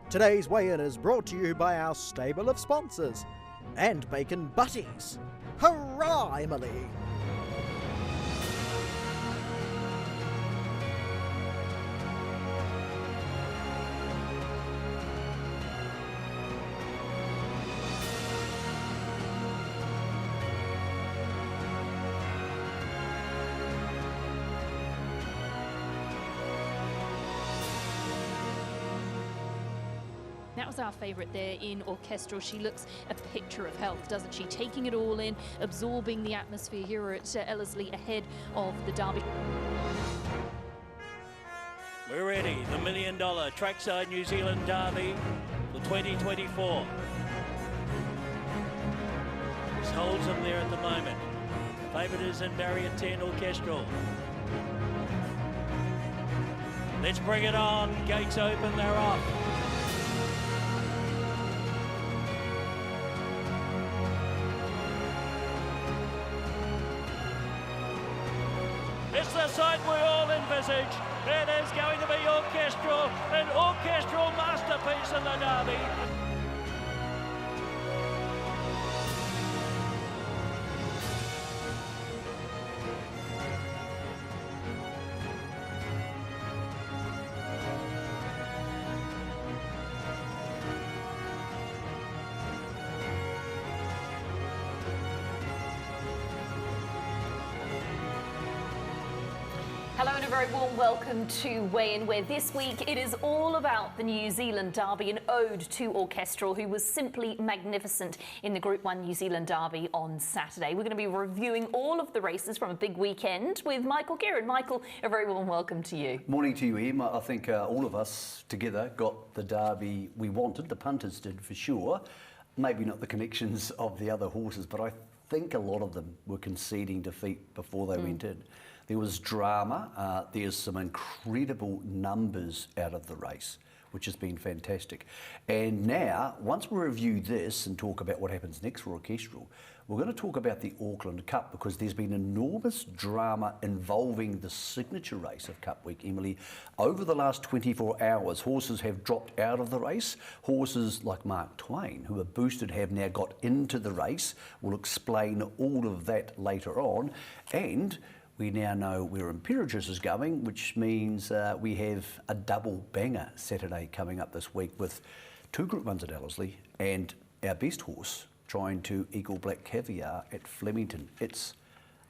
Today's weigh-in is brought to you by our stable of sponsors and bacon butties. Hurrah, Emily! That was our favourite there in Orchestral. She looks a picture of health, doesn't she? Taking it all in, absorbing the atmosphere here at Ellerslie ahead of the Derby. We're ready, the $1 million Trackside New Zealand Derby for 2024. This holds them there at the moment. Favourite is in barrier 10, Orchestral. Let's bring it on. Gates open, they're off. It's the sight we all envisage. It is going to be Orchestral, an orchestral masterpiece in the Derby. Hello and a very warm welcome to Weigh In, where this week it is all about the New Zealand Derby, an ode to Orchestral, who was simply magnificent in the Group 1 New Zealand Derby on Saturday. We're going to be reviewing all of the races from a big weekend with Michael Kieran. Michael, a very warm welcome to you. Morning to you, Em. I think all of us together got the Derby we wanted. The punters did for sure. Maybe not the connections of the other horses, but I think a lot of them were conceding defeat before they went in. There was drama, there's some incredible numbers out of the race, which has been fantastic. And now, once we review this and talk about what happens next for Orchestral, we're going to talk about the Auckland Cup, because there's been enormous drama involving the signature race of Cup Week, Emily. Over the last 24 hours, horses have dropped out of the race. Horses like Mark Twain, who are boosted, have now got into the race. We'll explain all of that later on. And we now know where Imperatrice is going, which means we have a double banger Saturday coming up this week with two Group 1s at Ellerslie and our best horse trying to equal Black Caviar at Flemington. It's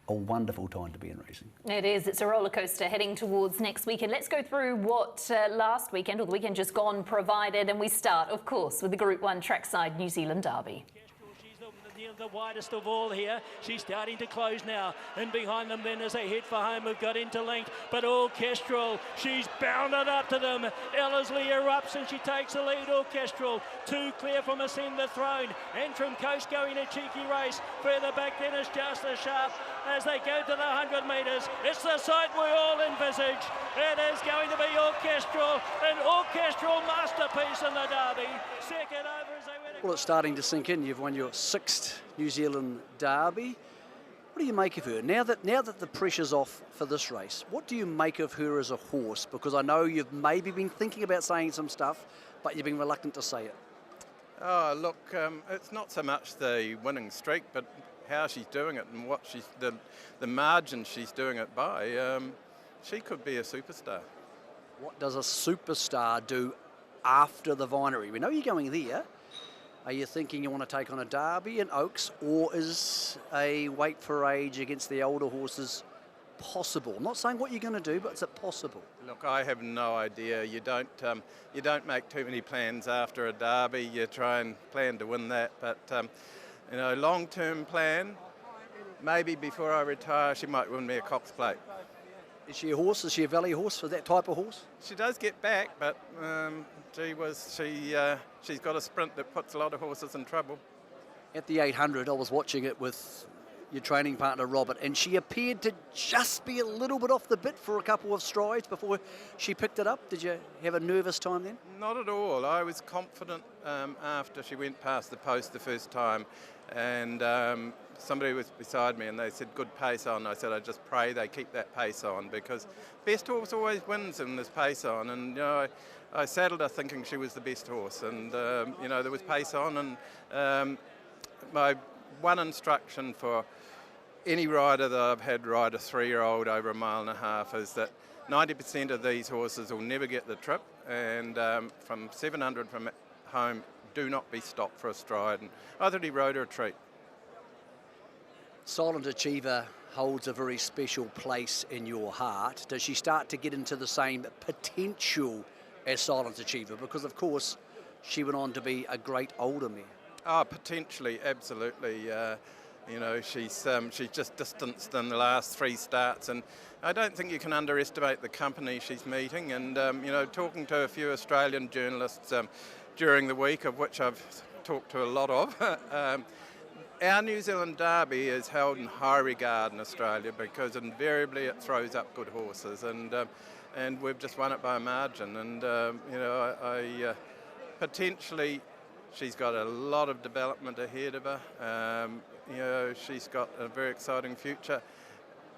a wonderful time to be in racing. It is. It's a roller coaster heading towards next weekend. Let's go through what last weekend, or the weekend just gone, provided, and we start, of course, with the Group 1 Trackside New Zealand Derby. The widest of all here. She's starting to close now, and behind them then as they head for home have got interlinked, but Orchestral, she's bounded up to them. Ellerslie erupts and she takes the lead. Orchestral, two clear from Ascend the Throne, and from Coast going a cheeky race. Further back then is Just as Sharp as they go to the 100 metres. It's the sight we all envisage. It is going to be Orchestral, an orchestral masterpiece in the Derby. Second over as they win. Well, it's starting to sink in. You've won your 6th New Zealand Derby. What do you make of her? Now that the pressure's off for this race, what do you make of her as a horse? Because I know you've maybe been thinking about saying some stuff, but you've been reluctant to say it. Oh, look, it's not so much the winning streak, but how she's doing it and what the margin she's doing it by. She could be a superstar. What does a superstar do after the Vinery? We know you're going there. Are you thinking you want to take on a Derby in Oaks, or is a wait for age against the older horses possible? I'm not saying what you're going to do, but is it possible? Look, I have no idea. You don't make too many plans after a Derby. You try and plan to win that, but long-term plan. Maybe before I retire, she might win me a Cox Plate. Is she a horse? Is she a valley horse for that type of horse? She does get back, but she's got a sprint that puts a lot of horses in trouble. At the 800, I was watching it with your training partner, Robert, and she appeared to just be a little bit off the bit for a couple of strides before she picked it up. Did you have a nervous time then? Not at all. I was confident after she went past the post the first time, and somebody was beside me and they said, good pace on. I said, I just pray they keep that pace on, because best horse always wins in this pace on. And, you know, I saddled her thinking she was the best horse, and, you know, there was pace on. And my one instruction for any rider that I've had ride a 3-year-old over 1.5 miles is that 90% of these horses will never get the trip, and from 700 from home, do not be stopped for a stride. And I thought he rode her a treat. Silent Achiever holds a very special place in your heart. Does she start to get into the same potential as Silent Achiever? Because, of course, she went on to be a great older mare. Oh, potentially, absolutely. You know, she's just distanced in the last 3 starts, and I don't think you can underestimate the company she's meeting. And, you know, talking to a few Australian journalists during the week, of which I've talked to a lot of, our New Zealand Derby is held in high regard in Australia because invariably it throws up good horses, and we've just won it by a margin. And you know, I potentially, she's got a lot of development ahead of her. You know, she's got a very exciting future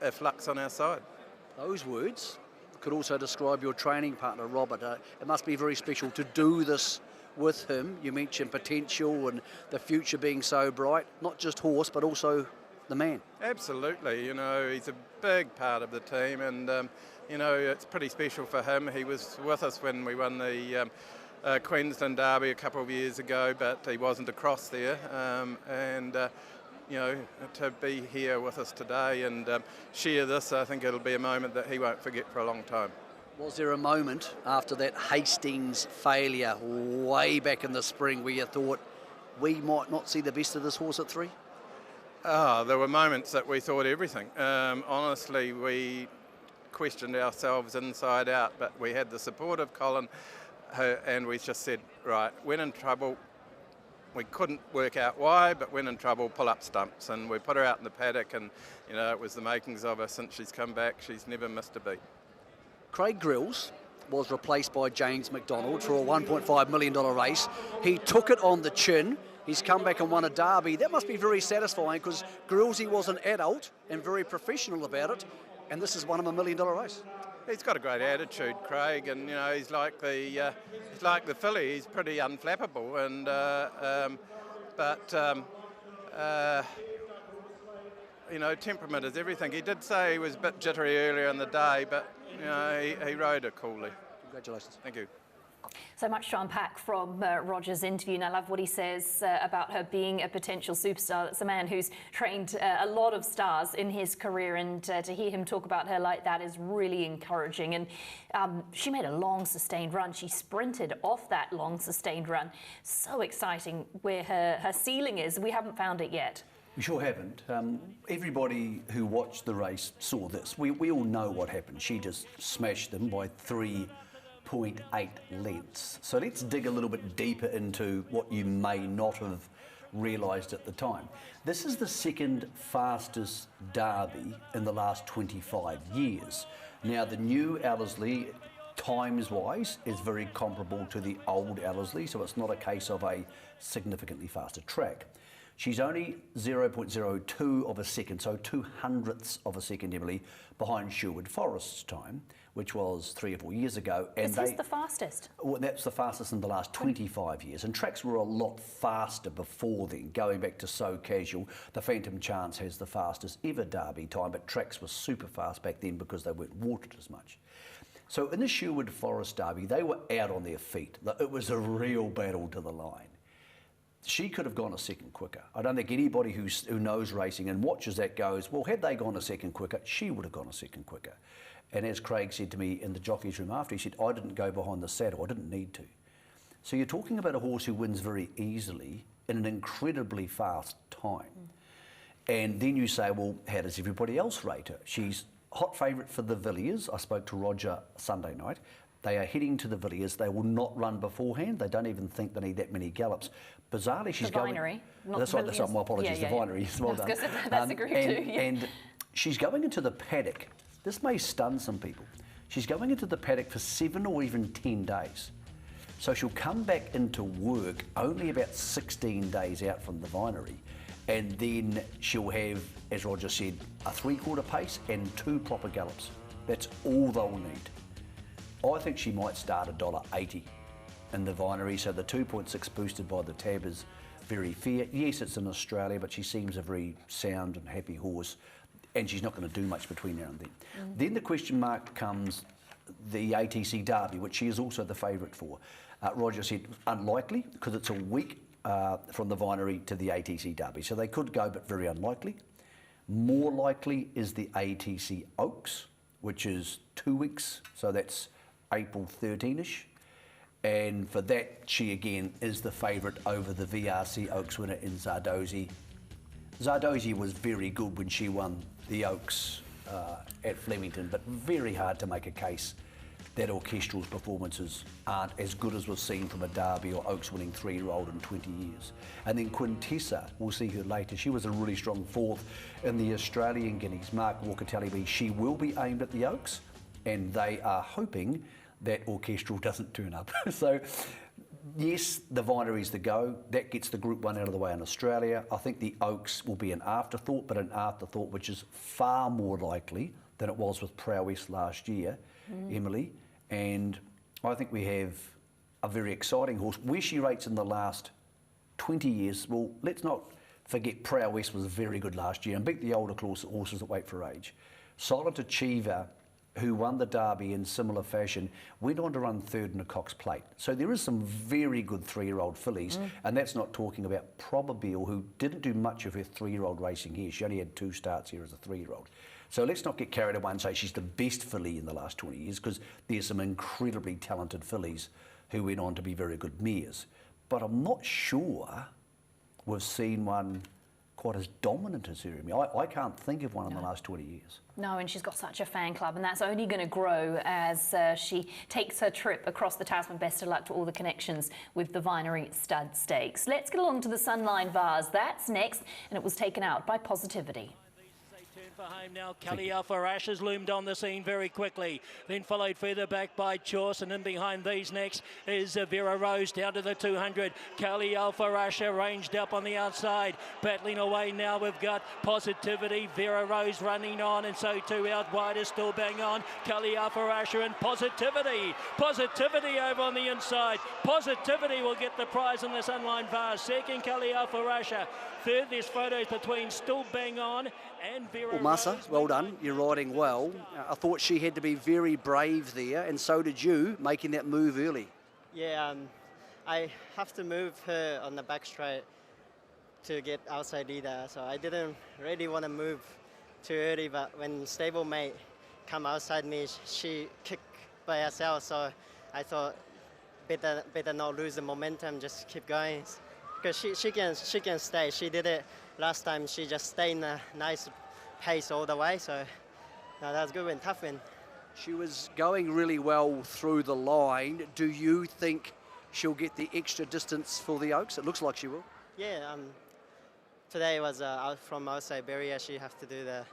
if luck's on our side. Those words could also describe your training partner, Robert. It must be very special to do this with him. You mentioned potential and the future being so bright, not just horse, but also the man. Absolutely, you know, he's a big part of the team, and, you know, it's pretty special for him. He was with us when we won the Queensland Derby a couple of years ago, but he wasn't across there, and you know, to be here with us today and share this, I think it'll be a moment that he won't forget for a long time. Was there a moment after that Hastings failure way back in the spring where you thought we might not see the best of this horse at 3? Oh, there were moments that we thought everything. Honestly, we questioned ourselves inside out, but we had the support of Colin, and we just said, right, when in trouble, we couldn't work out why, but when in trouble, pull up stumps. And we put her out in the paddock, and, you know, it was the makings of her. Since she's come back, she's never missed a beat. Craig Grills was replaced by James McDonald for a $1.5 million race. He took it on the chin. He's come back and won a derby. That must be very satisfying, because Grillsy was an adult and very professional about it, and this is won him $1 million race. He's got a great attitude, Craig, and, you know, he's like the filly. He's pretty unflappable, and you know, temperament is everything. He did say he was a bit jittery earlier in the day, but, you know, he rode it coolly. Congratulations. Thank you. So much to unpack from Roger's interview, and I love what he says about her being a potential superstar. That's a man who's trained a lot of stars in his career, and to hear him talk about her like that is really encouraging. And she made a long sustained run. She sprinted off that long sustained run. So exciting where her ceiling is. We haven't found it yet. We sure haven't. Everybody who watched the race saw this. We all know what happened. She just smashed them by 3.8 lengths. So let's dig a little bit deeper into what you may not have realised at the time. This is the second fastest derby in the last 25 years. Now, the new Ellerslie, times-wise, is very comparable to the old Ellerslie, so it's not a case of a significantly faster track. She's only 0.02 of a second, so 2/100ths of a second, Emily, behind Sherwood Forest's time, which was 3 or 4 years ago. And is the fastest? Well, that's the fastest in the last 25 years. And tracks were a lot faster before then, going back to So Casual. The Phantom Chance has the fastest ever derby time, but tracks were super fast back then because they weren't watered as much. So in the Sherwood Forest Derby, they were out on their feet. It was a real battle to the line. She could have gone a second quicker. I don't think anybody who knows racing and watches that goes, well, had they gone a second quicker, she would have gone a second quicker. And as Craig said to me in the jockey's room after, he said, I didn't go behind the saddle, I didn't need to. So you're talking about a horse who wins very easily in an incredibly fast time. And then you say, well, how does everybody else rate her? She's hot favourite for the Villiers. I spoke to Roger Sunday night. They are heading to the Villiers. They will not run beforehand. They don't even think they need that many gallops. Bizarrely, she's going... The Vinery, not that's the right, that's right, my apologies, yeah, the Vinery. Well done. That's a group too, yeah. And she's going into the paddock. This may stun some people. She's going into the paddock for 7 or even 10 days. So she'll come back into work only about 16 days out from the Vinery. and then she'll have, as Roger said, a 3/4 pace and 2 proper gallops. That's all they'll need. I think she might start $1.80 in the Vinery, so the 2.6 boosted by the tab is very fair. Yes, it's in Australia, but she seems a very sound and happy horse, and she's not going to do much between now and then. Then the question mark becomes the ATC Derby, which she is also the favourite for. Roger said unlikely, because it's a week from the Vinery to the ATC Derby, so they could go, but very unlikely. More likely is the ATC Oaks, which is 2 weeks, so that's April 13-ish. And for that, she again is the favourite over the VRC Oaks winner in Zardozi. Zardozi was very good when she won the Oaks at Flemington, but very hard to make a case that Orchestral's performances aren't as good as we've seen from a Derby or Oaks winning 3-year-old in 20 years. And then Quintessa, we'll see her later, she was a really strong 4th in the Australian Guineas. Mark Walker telling me she will be aimed at the Oaks, and they are hoping that Orchestral doesn't turn up. So, yes, the Vinery's the go. That gets the Group 1 out of the way in Australia. I think the Oaks will be an afterthought, but an afterthought which is far more likely than it was with Prowess last year, Emily. And I think we have a very exciting horse. Where she rates in the last 20 years, well, let's not forget Prowess was very good last year and beat the older horses that wait for age. Silent Achiever, who won the Derby in similar fashion, went on to run 3rd in a Cox Plate. So there is some very good 3-year-old fillies, and that's not talking about Probabeel, who didn't do much of her 3-year-old racing here. She only had 2 starts here as a 3-year-old. So let's not get carried away and say she's the best filly in the last 20 years, because there's some incredibly talented fillies who went on to be very good mares. But I'm not sure we've seen one quite as dominant as her. I can't think of one in the last 20 years. No, and she's got such a fan club, and that's only going to grow as she takes her trip across the Tasman. Best of luck to all the connections with the Vinery Stud Stakes. Let's get along to the Sunline Vase. That's next, and it was taken out by Positivity. For home now, Kelly Alpha Ash has loomed on the scene very quickly, then followed further back by Chorse, and in behind these next is Vera Rose down to the 200. Kelly Alpha Ash arranged up on the outside, battling away now. We've got Positivity, Vera Rose running on, and so too out wide is Still Bang On. Kelly Alpha Asher and Positivity. Positivity over on the inside. Positivity will get the prize in the Sunline Vase. Second, Kelly Alpha Asher. Third, there's photos between Still Bang On and Vera Rose. Well, Masa, well done. You're riding well. I thought she had to be very brave there, and so did you, making that move early. Yeah, I have to move her on the back straight to get outside leader, so I didn't really want to move too early, but when stablemate come outside me, she kicked by herself, so I thought better not lose the momentum, just keep going. Because she can stay. She did it last time. She just stayed in a nice pace all the way. So no, that was a good win, tough win. She was going really well through the line. Do you think she'll get the extra distance for the Oaks? It looks like she will. Yeah. Today was from outside barrier. She have to do the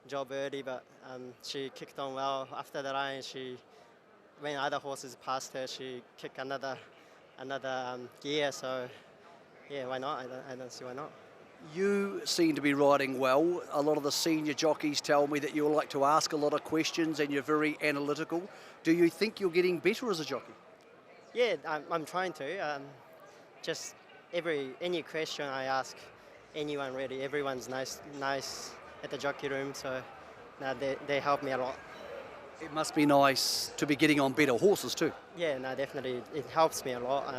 job early, but she kicked on well after the line. When other horses passed her, she kicked another gear. So. Yeah, why not? I don't see why not. You seem to be riding well. A lot of the senior jockeys tell me that you like to ask a lot of questions and you're very analytical. Do you think you're getting better as a jockey? Yeah, I'm trying to. Just any question I ask anyone really, everyone's nice at the jockey room, so they help me a lot. It must be nice to be getting on better horses too. Yeah, no, definitely. It helps me a lot.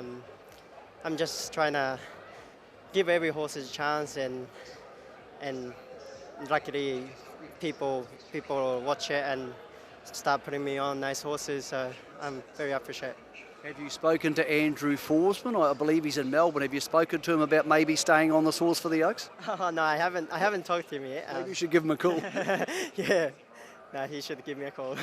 I'm just trying to give every horse a chance, and luckily people watch it and start putting me on nice horses, so I'm very appreciative. Have you spoken to Andrew Forsman? I believe he's in Melbourne. Have you spoken to him about maybe staying on this horse for the Oaks? Oh, no, I haven't talked to him yet. Maybe you should give him a call. Yeah, no, he should give me a call.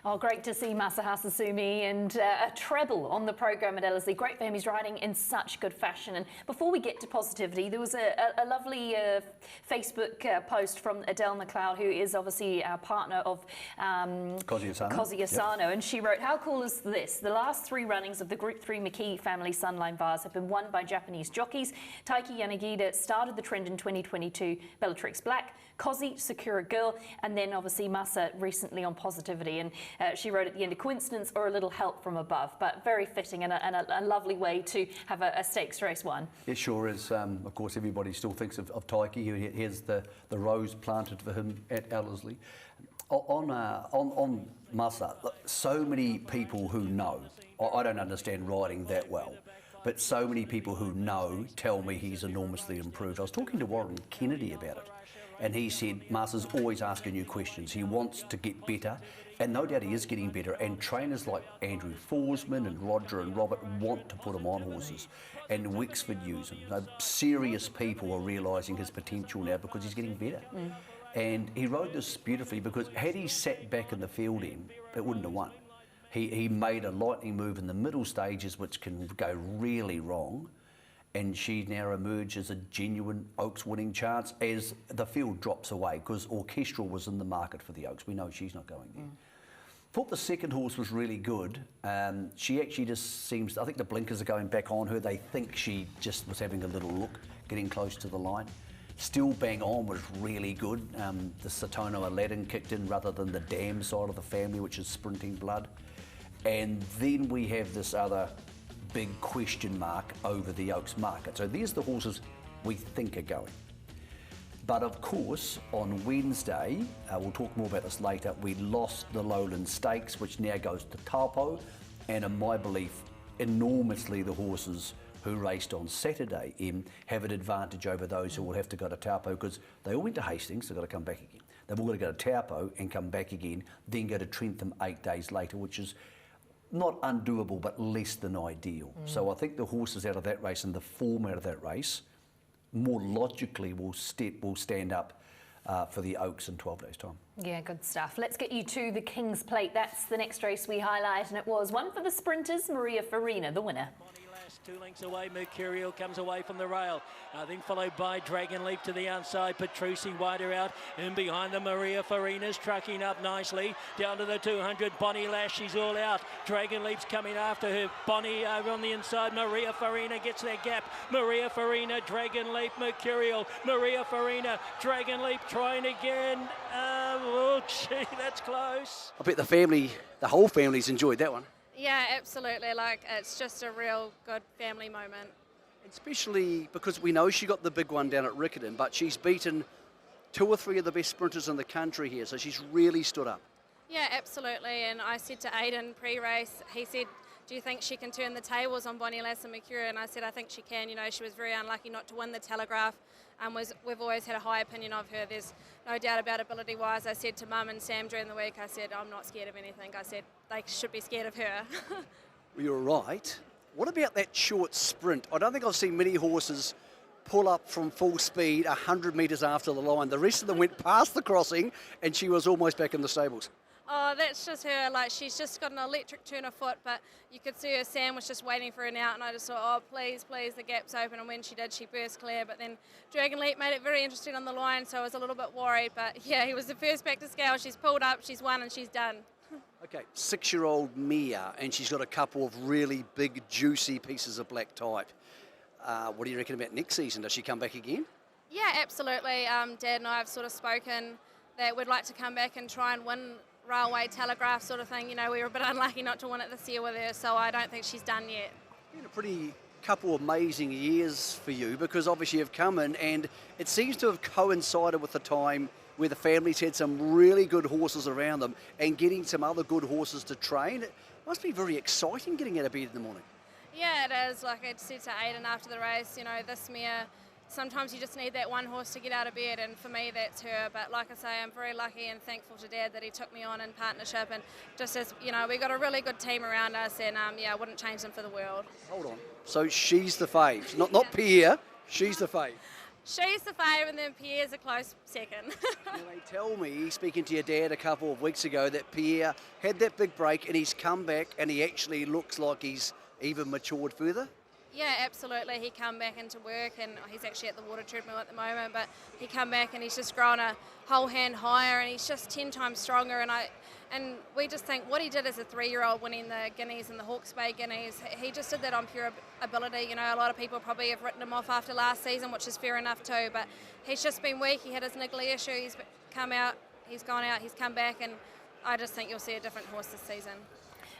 Oh, great to see Masa Hasasumi and a treble on the programme at Ellerslie. Great for him, he's riding in such good fashion. And before we get to positivity, there was a lovely Facebook post from Adele McLeod, who is obviously our partner of Kozi Asano, and she wrote, "How cool is this? The last 3 runnings of the Group 3 McKee family Sunline Vase have been won by Japanese jockeys. Taiki Yanagida started the trend in 2022, Bellatrix Black, Kozi, Sakura Girl, and then obviously Masa recently on positivity." And she wrote at the end, "A coincidence or a little help from above," but very fitting and a lovely way to have a stakes race won. It sure is. Of course, everybody still thinks of Taiki. Here's the rose planted for him at Ellerslie. On Masa, so many people who know, I don't understand riding that well, but so many people who know tell me he's enormously improved. I was talking to Warren Kennedy about it, and he said Masa's always asking you questions. He wants to get better, and no doubt he is getting better, and trainers like Andrew Forsman and Roger and Robert want to put him on horses, and Wexford use him. Serious people are realising his potential now because he's getting better. And he rode this beautifully, because had he sat back in the field end, it wouldn't have won. He made a lightning move in the middle stages, which can go really wrong, and she now emerges a genuine Oaks winning chance as the field drops away, because Orchestral was in the market for the Oaks. We know she's not going there. Thought the second horse was really good. She actually just seems, I think the blinkers are going back on her. They think she just was having a little look, getting close to the line. Still Bang On was really good. The Satono Aladdin kicked in rather than the Dam side of the family, which is Sprinting Blood. And then we have this other big question mark over the Oaks market. So there's the horses we think are going. But of course, on Wednesday, we'll talk more about this later, we lost the Lowland Stakes, which now goes to Taupo, and in my belief, enormously the horses who raced on Saturday have an advantage over those who will have to go to Taupo, because they all went to Hastings, they've got to come back again. They've all got to go to Taupo and come back again, then go to Trentham 8 days later, which is not undoable, but less than ideal. So I think the horses out of that race and the form out of that race more logically will stand up for the Oaks in 12 days' time. Yeah, good stuff. Let's get you to the King's Plate. That's the next race we highlight, and it was one for the sprinters, Maria Farina, the winner. 2 lengths away, Mercurial comes away from the rail, then followed by Dragon Leap to the outside, Petrucci wider out, and behind them Maria Farina's trucking up nicely, down to the 200, Bonnie Lash, she's all out, Dragon Leap's coming after her, Bonnie over on the inside, Maria Farina gets that gap, Maria Farina, Dragon Leap, Mercurial, Maria Farina, Dragon Leap trying again, oh gee, that's close. I bet the whole family's enjoyed that one. Yeah, absolutely. Like, it's just a real good family moment. Especially because we know she got the big one down at Riccarton, but she's beaten 2 or 3 of the best sprinters in the country here, so she's really stood up. Yeah, absolutely. And I said to Aidan pre-race, he said, "Do you think she can turn the tables on Bonnie Lass and Mercury?" And I said, "I think she can. You know, she was very unlucky not to win the Telegraph. We've always had a high opinion of her. There's no doubt about ability-wise." I said to Mum and Sam during the week, I said, "I'm not scared of anything." I said, "They should be scared of her." Well, you're right. What about that short sprint? I don't think I've seen many horses pull up from full speed 100 metres after the line. The rest of them went past the crossing, and she was almost back in the stables. Oh, that's just her. Like, she's just got an electric turn of foot, but you could see her. Sam was just waiting for an out, and I just thought, oh, please, the gap's open. And when she did, she burst clear. But then Dragon Leap made it very interesting on the line, so I was a little bit worried. But yeah, he was the first back to scale. She's pulled up, she's won, and she's done. Okay, 6-year-old Mia, and she's got a couple of really big, juicy pieces of black type. What do you reckon about next season? Does she come back again? Yeah, absolutely. Dad and I have sort of spoken that we'd like to come back and try and win Railway Telegraph sort of thing. You know, we were a bit unlucky not to win it this year with her, so I don't think she's done yet. It's been a pretty couple of amazing years for you, because obviously you've come in and it seems to have coincided with the time where the family's had some really good horses around them and getting some other good horses to train. It must be very exciting getting out of bed in the morning. Yeah, it is. Like I said to Aidan after the race, you know, this mare, sometimes you just need that one horse to get out of bed, and for me that's her. But like I say, I'm very lucky and thankful to Dad that he took me on in partnership, and just as, you know, we got a really good team around us, and yeah, I wouldn't change them for the world. Hold on. So she's the fave, not Pierre, she's the fave. She's the favourite and then Pierre's a close second. Now, they tell me, speaking to your dad a couple of weeks ago, that Pierre had that big break and he's come back and he actually looks like he's even matured further. Yeah, absolutely. He come back into work and he's actually at the water treadmill at the moment, but he come back and he's just grown a whole hand higher and he's just 10 times stronger. And we just think what he did as a 3-year-old winning the Guineas and the Hawke's Bay Guineas, he just did that on pure ability. You know, a lot of people probably have written him off after last season, which is fair enough too, but he's just been weak. He had his niggly issue, he's come out, he's gone out, he's come back, and I just think you'll see a different horse this season.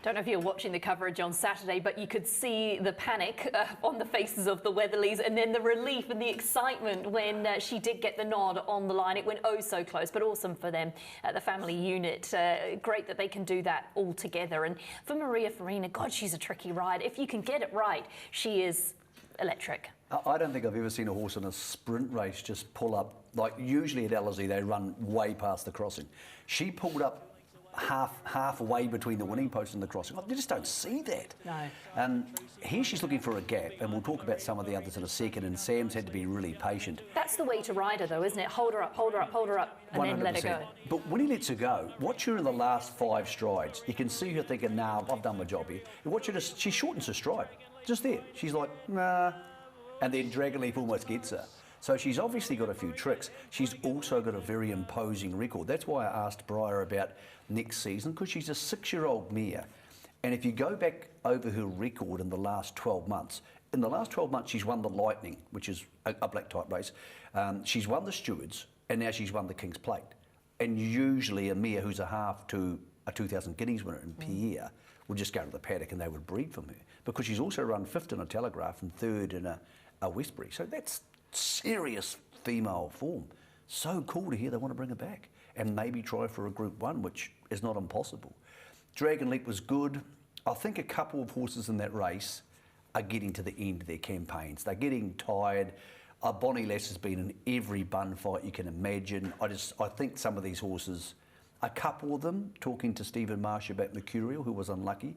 Don't know if you're watching the coverage on Saturday, but you could see the panic on the faces of the Weatherlies and then the relief and the excitement when she did get the nod on the line. It went oh so close, but awesome for them, the family unit. Great that they can do that all together. And for Maria Farina, God, she's a tricky ride. If you can get it right, she is electric. I don't think I've ever seen a horse in a sprint race just pull up. Like usually at Ellerslie, they run way past the crossing. She pulled up halfway between the winning post and the crossing. You just don't see that. No. Here she's looking for a gap, and we'll talk about some of the others in a second, and Sam's had to be really patient. That's the way to ride her though, isn't it? Hold her up, hold her up, hold her up, and 100%. then let her go. But when he lets her go, watch her in the last 5 strides. You can see her thinking, nah, I've done my job here. And watch her she shortens her stride. Just there. She's like, nah. And then Dragon Leap almost gets her. So she's obviously got a few tricks. She's also got a very imposing record. That's why I asked Briar about next season, because she's a 6-year-old mare. And if you go back over her record in the last 12 months, in the last 12 months she's won the Lightning, which is a black type race. She's won the Stewards, and now she's won the King's Plate. And usually a mare who's a half to a 2,000 Guineas winner in Pierre would just go to the paddock and they would breed from her, because she's also run 5th in a Telegraph and 3rd in a Westbury. So that's serious female form. So cool to hear they want to bring her back and maybe try for a Group 1, which is not impossible. Dragon Leap was good. I think a couple of horses in that race are getting to the end of their campaigns. They're getting tired. Bonnie Lass has been in every bun fight you can imagine. I think some of these horses, a couple of them, talking to Stephen Marsh about Mercurial, who was unlucky,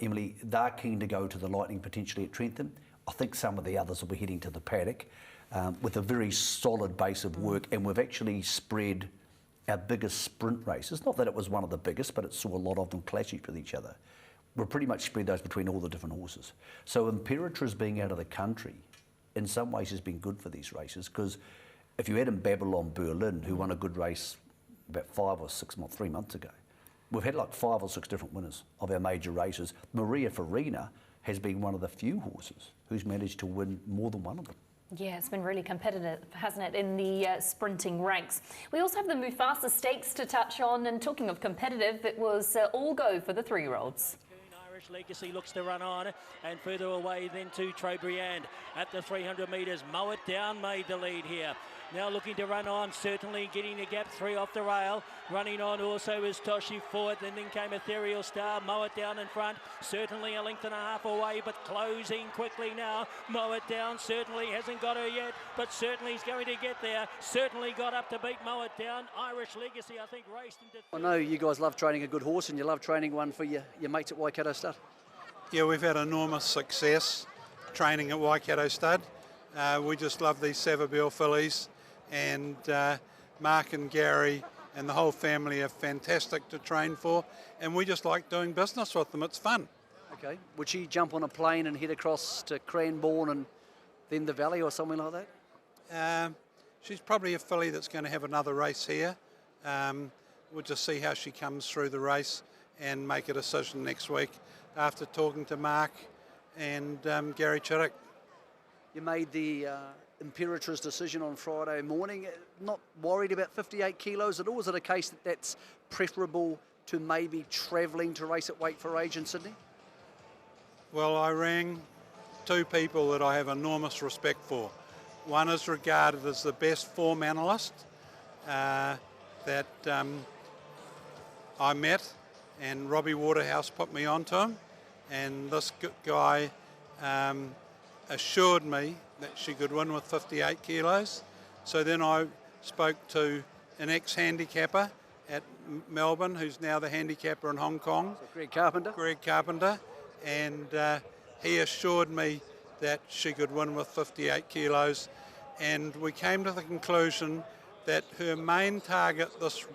Emily, they're keen to go to the Lightning potentially at Trentham. I think some of the others will be heading to the paddock with a very solid base of work, and we've actually spread our biggest sprint races. Not that it was one of the biggest, but it saw a lot of them clashing with each other. We've pretty much spread those between all the different horses. So Imperatrice being out of the country in some ways has been good for these races, because if you had in Babylon Berlin, who won a good race about 3 months ago, we've had like 5 or 6 different winners of our major races. Maria Farina has been one of the few horses who's managed to win more than one of them. Yeah, it's been really competitive, hasn't it, in the sprinting ranks. We also have the Mufasa Stakes to touch on, and talking of competitive, it was all go for the 3-year-olds. Irish Legacy looks to run on, and further away then to Trobriand at the 300 metres. Mow It Down made the lead here. Now looking to run on, certainly getting the gap 3 off the rail. Running on also is Toshi Ford, and then came Ethereal Star. Mow It Down in front, certainly a length and a half away, but closing quickly now. Mow It Down certainly hasn't got her yet, but certainly he's going to get there. Certainly got up to beat Mow It Down. Irish Legacy, I think, raced into... I know you guys love training a good horse, and you love training one for your mates at Waikato Stud. Yeah, we've had enormous success training at Waikato Stud. We just love these Savabeel fillies, and Mark and Gary and the whole family are fantastic to train for, and we just like doing business with them. It's fun. Okay. Would she jump on a plane and head across to Cranbourne and then the Valley or something like that? She's probably a filly that's going to have another race here. We'll just see how she comes through the race and make a decision next week after talking to Mark and Gary Chittick. You made the Imperatrice decision on Friday morning. Not worried about 58 kilos at all? Is it a case that that's preferable to maybe travelling to race at Weight for Age in Sydney? Well, I rang 2 people that I have enormous respect for. One is regarded as the best form analyst that I met, and Robbie Waterhouse put me onto him, and this guy assured me that she could win with 58 kilos. So then I spoke to an ex-handicapper at Melbourne, who's now the handicapper in Hong Kong. So Greg Carpenter, and he assured me that she could win with 58 kilos, and we came to the conclusion that her main target this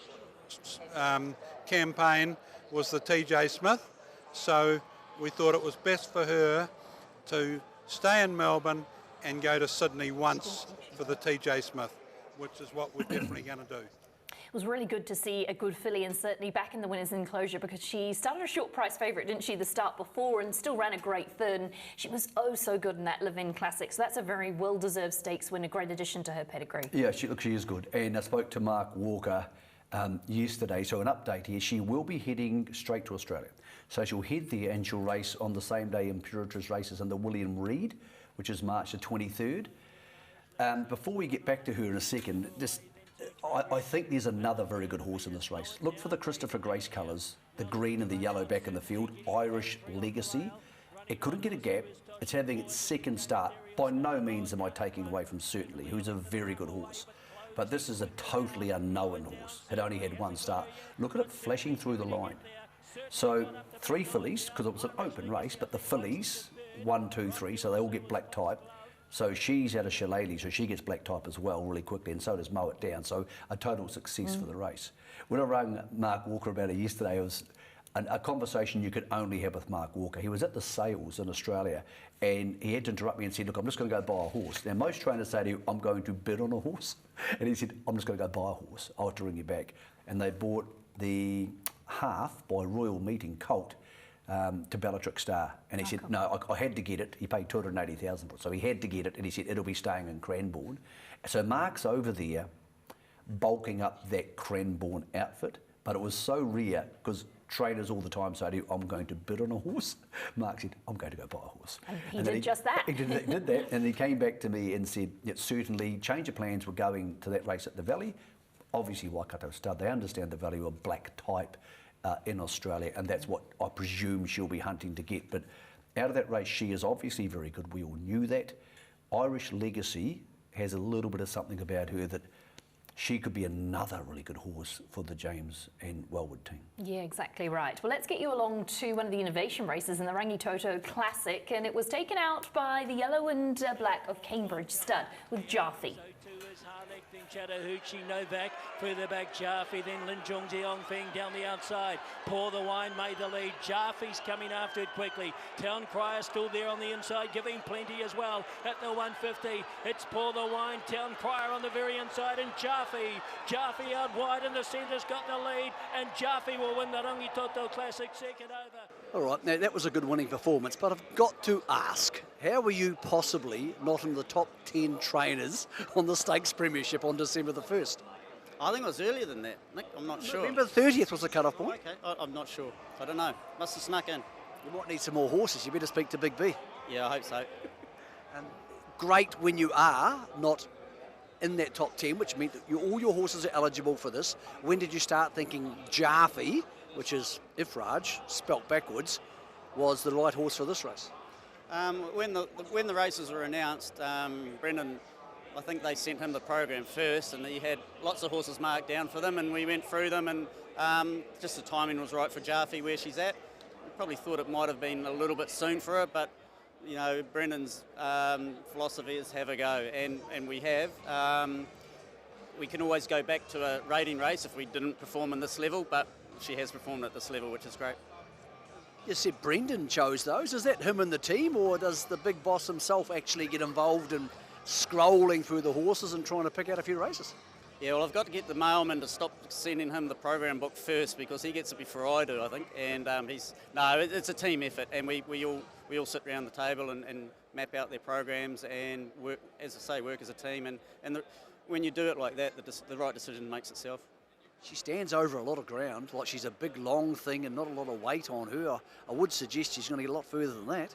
campaign was the TJ Smith, so we thought it was best for her to stay in Melbourne and go to Sydney once for the TJ Smith, which is what we're definitely going to do. It was really good to see a good filly and certainly back in the winner's enclosure, because she started a short price favourite, didn't she, the start before, and still ran a great third. And she was oh so good in that Live-In Classic. So that's a very well-deserved stakes win, a great addition to her pedigree. Yeah, she is good. And I spoke to Mark Walker yesterday, so an update here. She will be heading straight to Australia. So she'll head there and she'll race on the same day Imperatrice races under William Reid, which is March the 23rd. Before we get back to her in a second, I think there's another very good horse in this race. Look for the Christopher Grace colours, the green and the yellow back in the field, Irish Legacy. It couldn't get a gap. It's having its second start. By no means am I taking away from Certainly, who's a very good horse. But this is a totally unknown horse. It only had one start. Look at it flashing through the line. So 3 fillies, because it was an open race, but the fillies, 1, 2, 3, so they all get black type. So she's out of Shillelagh, so she gets black type as well really quickly, and so does Mow It Down. So a total success for the race. When I rang Mark Walker about it yesterday, it was a conversation you could only have with Mark Walker. He was at the sales in Australia, and he had to interrupt me and said, look, I'm just going to go buy a horse. Now, most trainers say to you, I'm going to bid on a horse. And he said, I'm just going to go buy a horse. I'll have to ring you back. And they bought the half by Royal Meeting Colt to Bellatrix Star. And he said, no, I had to get it. He paid $280,000 for it. So he had to get it, and he said, it'll be staying in Cranbourne. So Mark's over there bulking up that Cranbourne outfit, but it was so rare because trainers all the time say to you, I'm going to bid on a horse. Mark said, I'm going to go buy a horse. And he did just that. He did that, and he came back to me and said, yeah, certainly, change of plans, we're going to that race at the Valley. Obviously, Waikato Stud, they understand the value of black type in Australia, and that's what I presume she'll be hunting to get. But out of that race, she is obviously very good. We all knew that. Irish Legacy has a little bit of something about her that she could be another really good horse for the James and Wellwood team. Yeah, exactly right. Well, let's get you along to one of the innovation races in the Rangitoto Classic, and it was taken out by the yellow and black of Cambridge Stud with Jarthy. Chattahoochee, Novak, further back Jarthy, then Lin Jung Jiong Feng down the outside. Pour the Wine made the lead. Jarthy's coming after it quickly. Town Crier still there on the inside, giving plenty as well at the 150. It's Pour the Wine, Town Crier on the very inside, and Jarthy out wide in the centre's got the lead, and Jarthy will win the Rangitoto Classic second over. All right, now that was a good winning performance, but I've got to ask, how were you possibly not in the top 10 trainers on the Stakes Premiership on December the 1st? I think it was earlier than that, Nick. I'm not sure. Remember the 30th was the cut-off point? Okay, I'm not sure. I don't know. Must have snuck in. You might need some more horses. You better speak to Big B. Yeah, I hope so. Great when you are not in that top 10, which meant that all your horses are eligible for this. When did you start thinking Jarthy, which is Ifraj, spelt backwards, was the right horse for this race? When the races were announced, Brendan, I think they sent him the program first, and he had lots of horses marked down for them, and we went through them, and just the timing was right for Jarthy where she's at. We probably thought it might have been a little bit soon for her, but you know, Brendan's philosophy is have a go, and we have. We can always go back to a rating race if we didn't perform in this level, but she has performed at this level, which is great. You said Brendan chose those. Is that him and the team, or does the big boss himself actually get involved in scrolling through the horses and trying to pick out a few races? Yeah, well, I've got to get the mailman to stop sending him the program book first, because he gets it before I do, I think. And it's a team effort, and we all sit around the table and map out their programs and work, as I say, work as a team. And when you do it like that, the right decision makes itself. She stands over a lot of ground, like she's a big long thing and not a lot of weight on her. I would suggest she's going to get a lot further than that.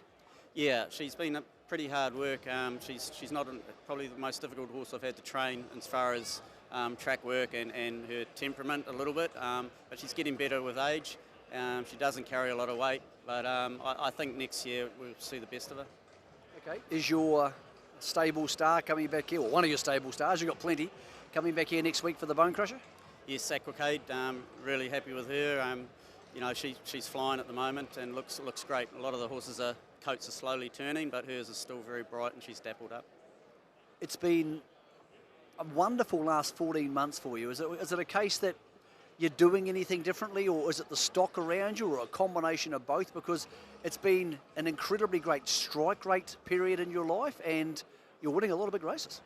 Yeah, she's been a pretty hard work. She's not probably the most difficult horse I've had to train as far as track work and her temperament a little bit, but she's getting better with age. She doesn't carry a lot of weight, but I think next year we'll see the best of her. Okay, is your stable star coming back here, or one of your stable stars, you've got plenty, coming back here next week for the Bone Crusher? Yes, Sacrocade, really happy with her. You know, she's flying at the moment and looks great. A lot of the horses' coats are slowly turning, but hers is still very bright and she's dappled up. It's been a wonderful last 14 months for you. Is it a case that you're doing anything differently, or is it the stock around you, or a combination of both? Because it's been an incredibly great strike rate period in your life, and you're winning a lot of big races.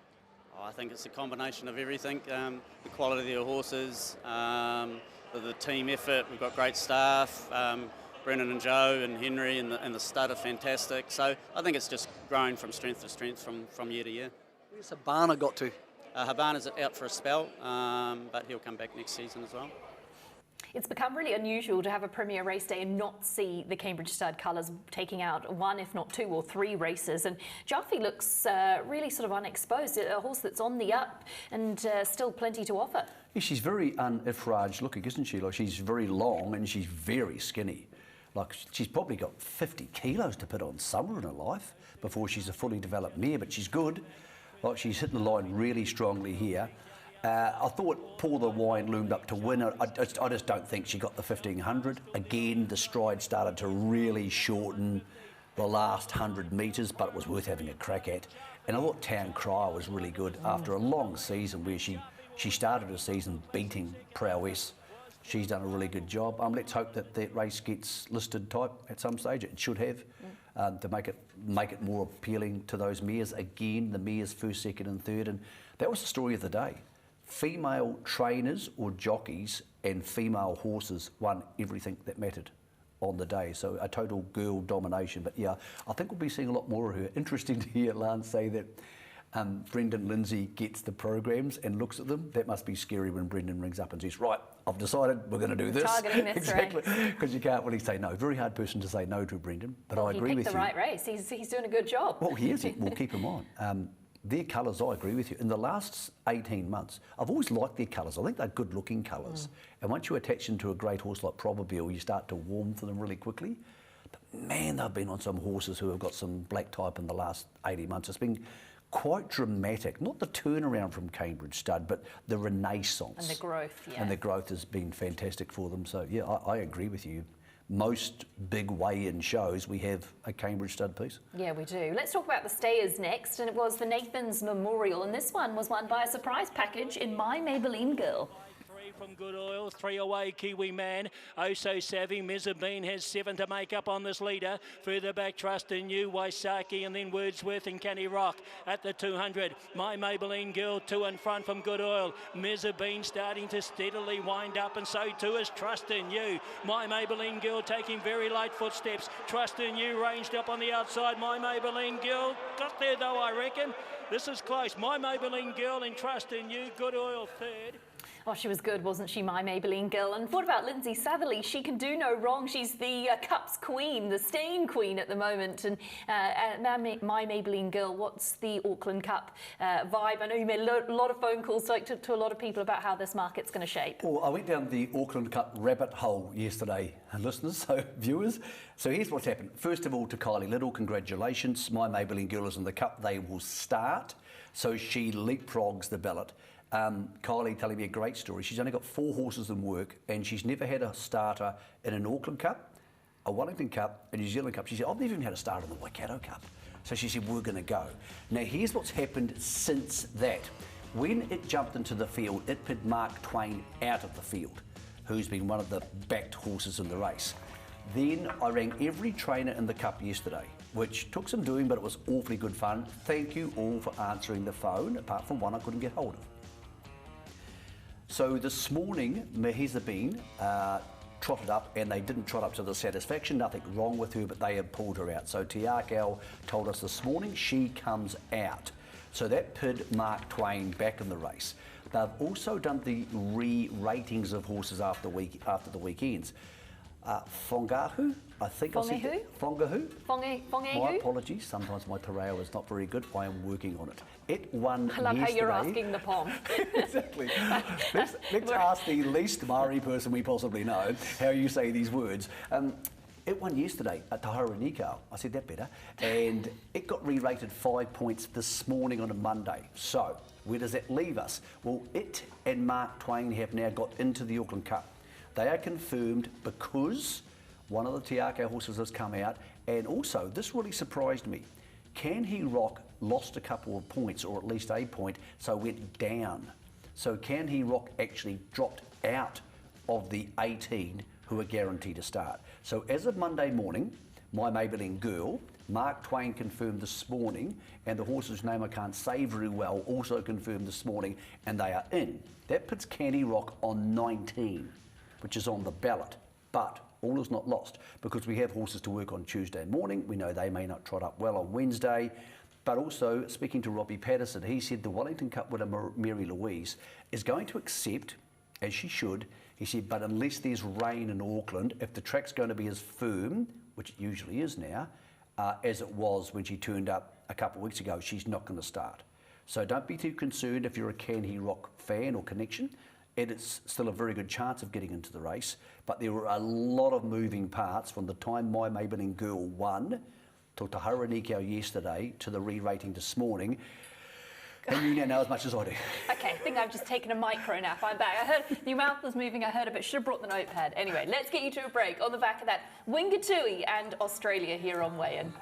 I think it's a combination of everything. The quality of your horses, the team effort. We've got great staff. Brendan and Joe and Henry and the stud are fantastic. So I think it's just growing from strength to strength from year to year. Where's Habana got to? Habana's out for a spell, but he'll come back next season as well. It's become really unusual to have a premier race day and not see the Cambridge Stud colours taking out one, if not two or three races. And Jaffe looks really sort of unexposed, a horse that's on the up and still plenty to offer. Yeah, she's very un-Ifraj looking, isn't she? Like, she's very long and she's very skinny. Like, she's probably got 50 kilos to put on somewhere in her life before she's a fully developed mare, but she's good. Like, she's hitting the line really strongly here. I thought Pour the Wine loomed up to win. I just don't think she got the 1500. Again, the stride started to really shorten the last 100 metres, but it was worth having a crack at. And I thought Town Crier was really good after a long season where she started her season beating Prowess. She's done a really good job. Let's hope that race gets listed type at some stage. It should have, to make it more appealing to those mares. Again, the mares first, second and third. And that was the story of the day. Female trainers or jockeys and female horses won everything that mattered on the day. So a total girl domination. But yeah, I think we'll be seeing a lot more of her. Interesting to hear Lance say that Brendan Lindsay gets the programs and looks at them. That must be scary when Brendan rings up and says, right, I've decided we're going to do this. Targeting this, exactly, because you can't really say no. Very hard person to say no to, Brendan, but I agree with you. He picked the right race. He's doing a good job. Well, he is. We'll keep him on. Their colours, I agree with you. In the last 18 months, I've always liked their colours. I think they're good-looking colours. And once you attach them to a great horse like Probabeel, you start to warm to them really quickly. But man, they've been on some horses who have got some black type in the last 18 months. It's been quite dramatic. Not the turnaround from Cambridge Stud, but the renaissance. And the growth, yeah. And the growth has been fantastic for them. So, yeah, I agree with you. Most big weigh-in shows, we have a Cambridge Stud piece. Yeah, we do. Let's talk about the stayers next, and it was the Nathan's Memorial, and this one was won by a surprise package in My Maybelline Girl. From Good Oil, 3 away Kiwi Man, Oh So Savvy, Mezzabine has 7 to make up on this leader. Further back Trust in You, Waisaki and then Wordsworth and Canny Rock at the 200. My Maybelline Girl 2 in front from Good Oil. Mezzabine starting to steadily wind up and so too is Trust in You. My Maybelline Girl taking very light footsteps. Trust in You ranged up on the outside. My Maybelline Girl got there though, I reckon. This is close. My Maybelline Girl and Trust in You. Good Oil third. Oh, she was good, wasn't she, My Maybelline Girl? And what about Lindsay Satherley? She can do no wrong. She's the Cups queen, the staying queen at the moment. And My Maybelline Girl, what's the Auckland Cup vibe? I know you made a lot of phone calls to a lot of people about how this market's going to shape. Well, I went down the Auckland Cup rabbit hole yesterday, listeners, so viewers. So here's what's happened. First of all, to Kylie Little, congratulations. My Maybelline Girl is in the Cup. They will start. So she leapfrogs the ballot. Kylie telling me a great story. She's only got 4 horses in work and she's never had a starter in an Auckland Cup, a Wellington Cup, a New Zealand Cup. She said, I've never even had a starter in the Waikato Cup. So she said, we're going to go. Now, here's what's happened since that. When it jumped into the field, it put Mark Twain out of the field, who's been one of the backed horses in the race. Then I rang every trainer in the Cup yesterday, which took some doing, but it was awfully good fun. Thank you all for answering the phone, apart from one I couldn't get hold of. So this morning, Mezzabine trotted up, and they didn't trot up to the satisfaction. Nothing wrong with her, but they had pulled her out. So Tiakau told us this morning she comes out. So that put Mark Twain back in the race. They've also done the re-ratings of horses after the weekends. Fongahu, I think I said that. Fongahu? Fongahu? My apologies, sometimes my te reo is not very good. I am working on it. It won yesterday. I love how you're asking the pom. Exactly. Let's ask the least Maori person we possibly know how you say these words. It won yesterday at Tahara Nikau. I said that better. And it got re-rated 5 points this morning on a Monday. So where does that leave us? Well, it and Mark Twain have now got into the Auckland Cup. They are confirmed because one of the Tiakau horses has come out, and also, this really surprised me. Can He Rock lost a couple of points, or at least a point, so went down. So Can He Rock actually dropped out of the 18 who are guaranteed to start. So as of Monday morning, My Maybelline Girl, Mark Twain confirmed this morning, and the horse's name I can't say very well also confirmed this morning, and they are in. That puts Can He Rock on 19, which is on the ballot. But all is not lost, because we have horses to work on Tuesday morning. We know they may not trot up well on Wednesday. But also, speaking to Robbie Patterson, he said the Wellington Cup winner Mary Louise is going to accept, as she should, he said, but unless there's rain in Auckland, if the track's going to be as firm, which it usually is now, as it was when she turned up a couple of weeks ago, she's not going to start. So don't be too concerned if you're a Can He Rock fan or connection. It is still a very good chance of getting into the race, but there were a lot of moving parts from the time My Maybelline Girl won to Te Haurenikau yesterday to the re-rating this morning. And you now know as much as I do. Okay, I think I've just taken a micro nap. I'm back. I heard your mouth was moving. I heard a bit. Should have brought the notepad. Anyway, let's get you to a break. On the back of that, Wingatui and Australia here on Weigh In.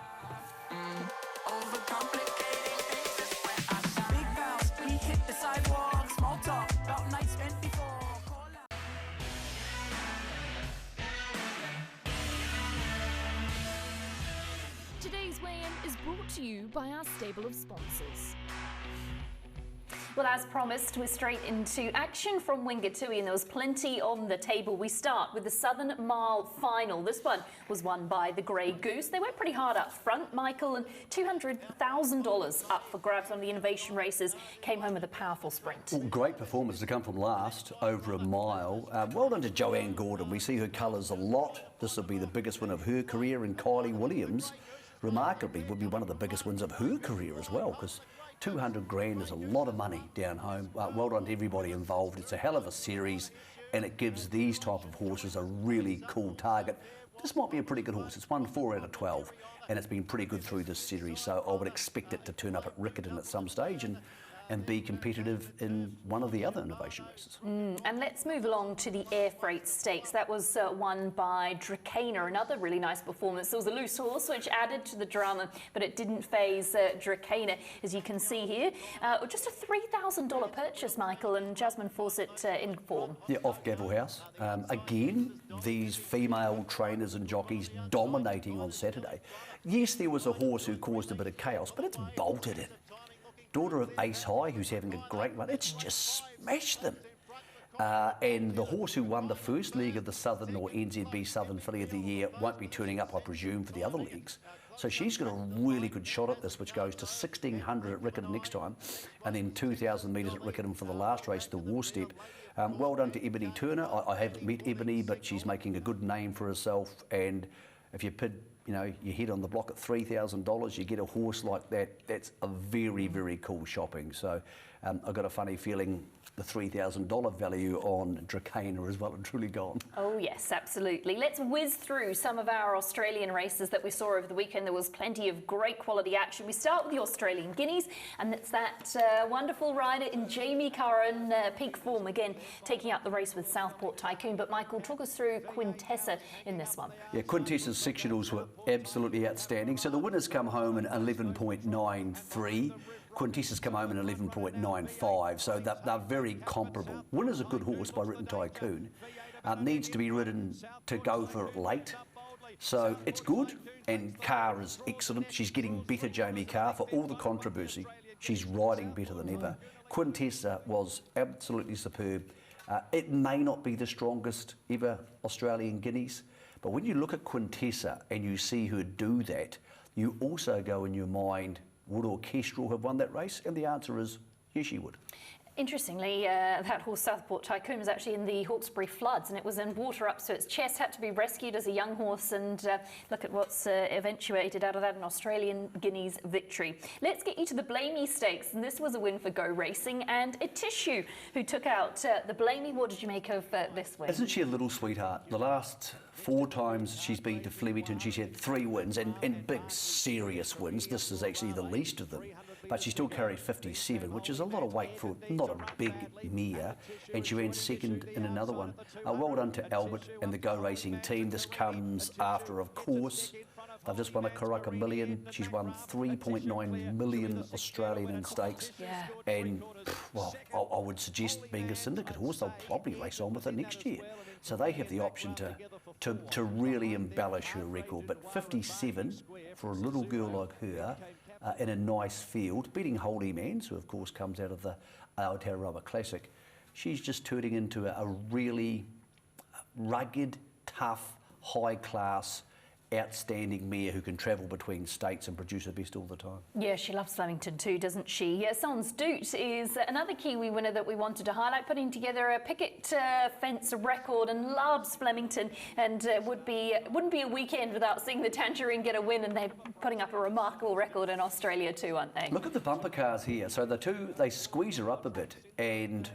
Today's Weigh-In is brought to you by our stable of sponsors. Well, as promised, we're straight into action from Wingatui, and there was plenty on the table. We start with the Southern Mile final. This one was won by the Grey Goose. They went pretty hard up front, Michael, and $200,000 up for grabs on the innovation races. Came home with a powerful sprint. Well, great performance to come from last, over a mile. Well done to Joanne Gordon. We see her colours a lot. This will be the biggest win of her career, and Kylie Williams, remarkably, would be one of the biggest wins of her career as well, because 200 grand is a lot of money down home. Well done to everybody involved. It's a hell of a series, and it gives these type of horses a really cool target. This might be a pretty good horse. It's won 4 out of 12, and it's been pretty good through this series, so I would expect it to turn up at Riccarton at some stage and be competitive in one of the other innovation races. And let's move along to the Airfreight Stakes. That was won by Dracana, another really nice performance. There was a loose horse which added to the drama, but it didn't faze Dracana, as you can see here. Just a $3,000 purchase, Michael, and Jasmine Fawcett in form. Yeah, off Gavel House. Again, these female trainers and jockeys dominating on Saturday. Yes, there was a horse who caused a bit of chaos, but it's bolted in. Daughter of Ace High, who's having a great run, it's just smashed them. And the horse who won the first leg of the Southern or NZB Southern Filly of the Year won't be turning up, I presume, for the other leagues. So she's got a really good shot at this, which goes to 1,600 at Riccarton next time, and then 2,000 metres at Riccarton for the last race, the War Step. Well done to Ebony Turner. I haven't met Ebony, but she's making a good name for herself. And if you put your head on the block at $3,000, you get a horse like that, that's a very, very cool shopping. So I've got a funny feeling the $3,000 value on Dracana is well and truly gone. Oh yes, absolutely. Let's whiz through some of our Australian races that we saw over the weekend. There was plenty of great quality action. We start with the Australian Guineas, and it's that wonderful rider in Jamie Curran, peak form again, taking up the race with Southport Tycoon. But Michael, talk us through Quintessa in this one. Yeah, Quintessa's sectionals were absolutely outstanding. So the winners come home in 11.93. Quintessa's come home in 11.95, so they're very comparable. Winner's a good horse by Written Tycoon. Needs to be ridden to go for it late. So it's good, and Carr is excellent. She's getting better, Jamie Carr, for all the controversy. She's riding better than ever. Quintessa was absolutely superb. It may not be the strongest ever Australian Guineas, but when you look at Quintessa and you see her do that, you also go in your mind, would Orchestral have won that race? And the answer is, yes, she would. Interestingly, that horse Southport Tycoon was actually in the Hawkesbury floods, and it was in water up to its chest, had to be rescued as a young horse, and look at what's eventuated out of that, an Australian Guineas victory. Let's get you to the Blamey Stakes, and this was a win for Go Racing and a Tissue, who took out the Blamey. What did you make of this win? Isn't she a little sweetheart? The last 4 times she's been to Flemington, she's had 3 wins, and big, serious wins. This is actually the least of them. But she still carried 57, which is a lot of weight for not a big mare, and she ran second in another one. Well done to Albert and the Go Racing team. This comes after, of course, They've just won a Karaka Million. She's won 3.9 million Australian in stakes. Yeah. And, well, I would suggest being a syndicate horse, they'll probably race on with it next year. So they have the option to really embellish her record. But 57 for a little girl like her in a nice field, beating Holy Mans, who of course comes out of the Aotearoa Classic. She's just turning into a really rugged, tough, high-class, outstanding mare who can travel between states and produce her best all the time. Yeah, she loves Flemington too, doesn't she? Yeah, Sans Doute is another Kiwi winner that we wanted to highlight, putting together a picket fence record and loves Flemington, and wouldn't be a weekend without seeing the Tangerine get a win, and they're putting up a remarkable record in Australia too, aren't they? Look at the bumper cars here. So the two, they squeeze her up a bit, and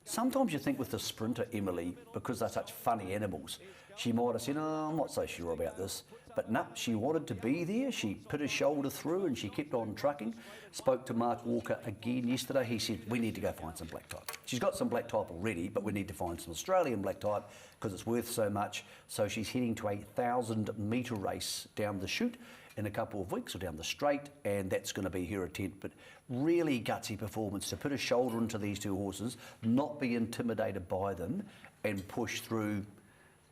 sometimes you think with the sprinter, Emily, because they're such funny animals, she might have said, oh, I'm not so sure about this. But no, she wanted to be there. She put her shoulder through and she kept on trucking. Spoke to Mark Walker again yesterday. He said, we need to go find some black type. She's got some black type already, but we need to find some Australian black type because it's worth so much. So she's heading to a 1,000-metre race down the chute in a couple of weeks, or down the straight, and that's going to be her attempt. But really gutsy performance to put a shoulder into these two horses, not be intimidated by them, and push through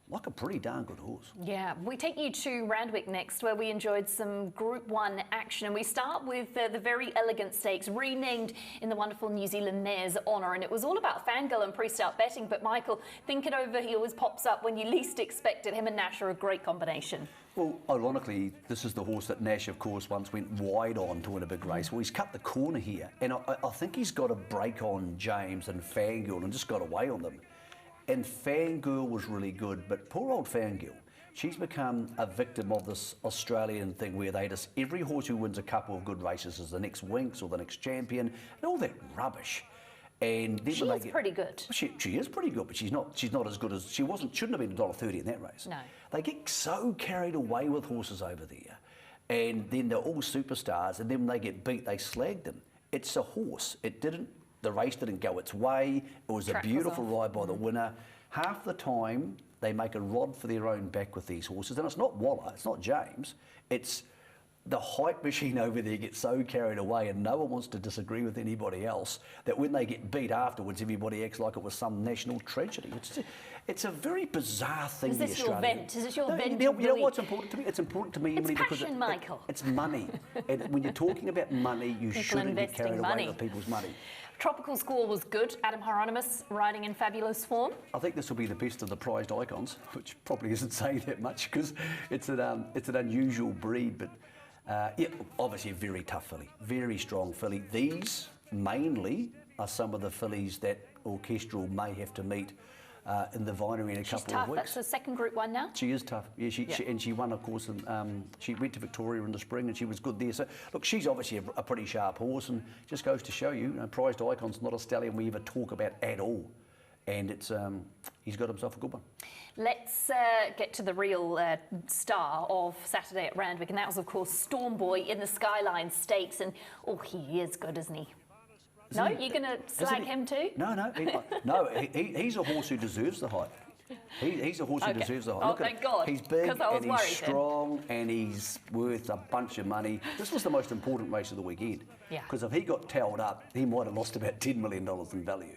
like a pretty darn good horse. Yeah, we take you to Randwick next, where we enjoyed some Group 1 action. And we start with the very elegant stakes, renamed in the wonderful New Zealand mare's honour. And it was all about Fangirl and pre-start betting. But Michael, think it over, he always pops up when you least expect it. Him and Nash are a great combination. Well, ironically, this is the horse that Nash, of course, once went wide on to win a big race. Well, he's cut the corner here. And I think he's got a break on James and Fangirl and just got away on them. And Fangirl was really good, but poor old Fangirl, she's become a victim of this Australian thing where they just, every horse who wins a couple of good races is the next Winx or the next champion, and all that rubbish. And then she is pretty good. She is pretty good, but she's not as good as she shouldn't have been $1.30 in that race. No. They get so carried away with horses over there, and then they're all superstars, and then when they get beat, they slag them. It's a horse. The race didn't go its way. It was a beautiful ride by the winner. Half the time, they make a rod for their own back with these horses. And it's not Waller, it's not James. It's the hype machine over there gets so carried away, and no one wants to disagree with anybody else, that when they get beat afterwards, everybody acts like it was some national tragedy. It's a very bizarre thing. Is this your vent? Is this your vent? You know what's important to me? It's important to me, Emily, because Michael. It's money. And when you're talking about money, you shouldn't get carried away with people's money. Tropical Score was good. Adam Hieronymus riding in fabulous form. I think this will be the best of the prized icons, which probably isn't saying that much because it's an unusual breed. But yeah, obviously a very tough filly, very strong filly. These mainly are some of the fillies that Orchestral may have to meet in the vinery in a couple of weeks. That's the second Group 1 now. She is tough. Yeah, she won, of course, and she went to Victoria in the spring, and she was good there. So look, she's obviously a pretty sharp horse, and just goes to show you, prized icon's not a stallion we ever talk about at all, and it's he's got himself a good one. Let's get to the real star of Saturday at Randwick, and that was, of course, Storm Boy in the Skyline Stakes, and he is good, isn't he? No, you're going to slag him too? No, he's a horse who deserves the hype. He's a horse who deserves the hype. Oh, thank God. He's big and he's strong and he's worth a bunch of money. This was the most important race of the weekend. Yeah. Because if he got towed up, he might have lost about $10 million in value.